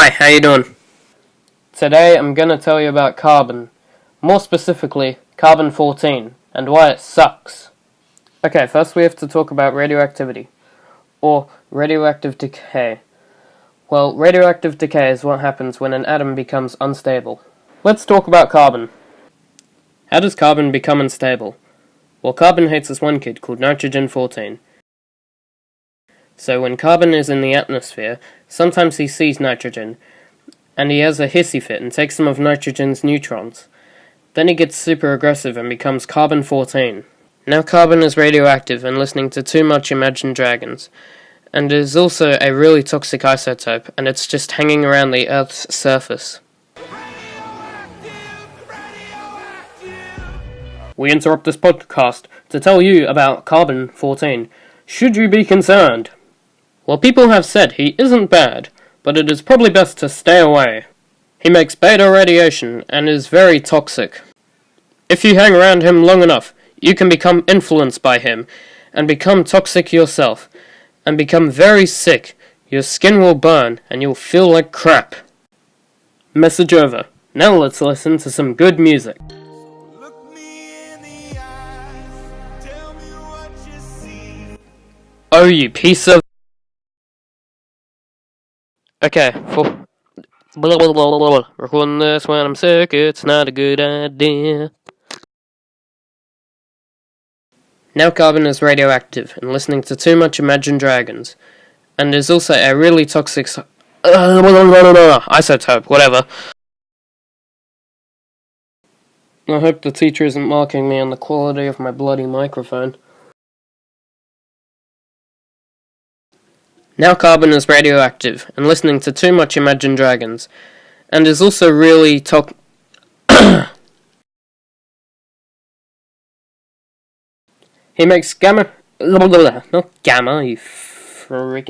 Hi, how you doing? Today I'm gonna tell you about carbon. More specifically, carbon-14, and why it sucks. Okay, first we have to talk about radioactivity, or radioactive decay. Well, radioactive decay is what happens when an atom becomes unstable. Let's talk about carbon. How does carbon become unstable? Well, carbon hates this one kid called nitrogen-14. So when carbon is in the atmosphere, sometimes he sees nitrogen, and he has a hissy fit and takes some of nitrogen's neutrons. Then he gets super aggressive and becomes carbon-14. Now carbon is radioactive and listening to too much Imagine Dragons, and is also a really toxic isotope, and it's just hanging around the Earth's surface. We interrupt this podcast to tell you about carbon-14. Should you be concerned? Well, people have said he isn't bad, but it is probably best to stay away. He makes beta radiation and is very toxic. If you hang around him long enough, you can become influenced by him, and become toxic yourself, and become very sick. Your skin will burn, and you'll feel like crap. Message over. Now let's listen to some good music. Oh, you piece of... Okay, for... Recording this when I'm sick, it's not a good idea. Now carbon is radioactive and listening to too much Imagine Dragons, and is also a really toxic isotope, whatever. I hope the teacher isn't marking me on the quality of my bloody microphone. Now carbon is radioactive and listening to too much Imagine Dragons, and is also really He makes gamma... Not gamma, you frick.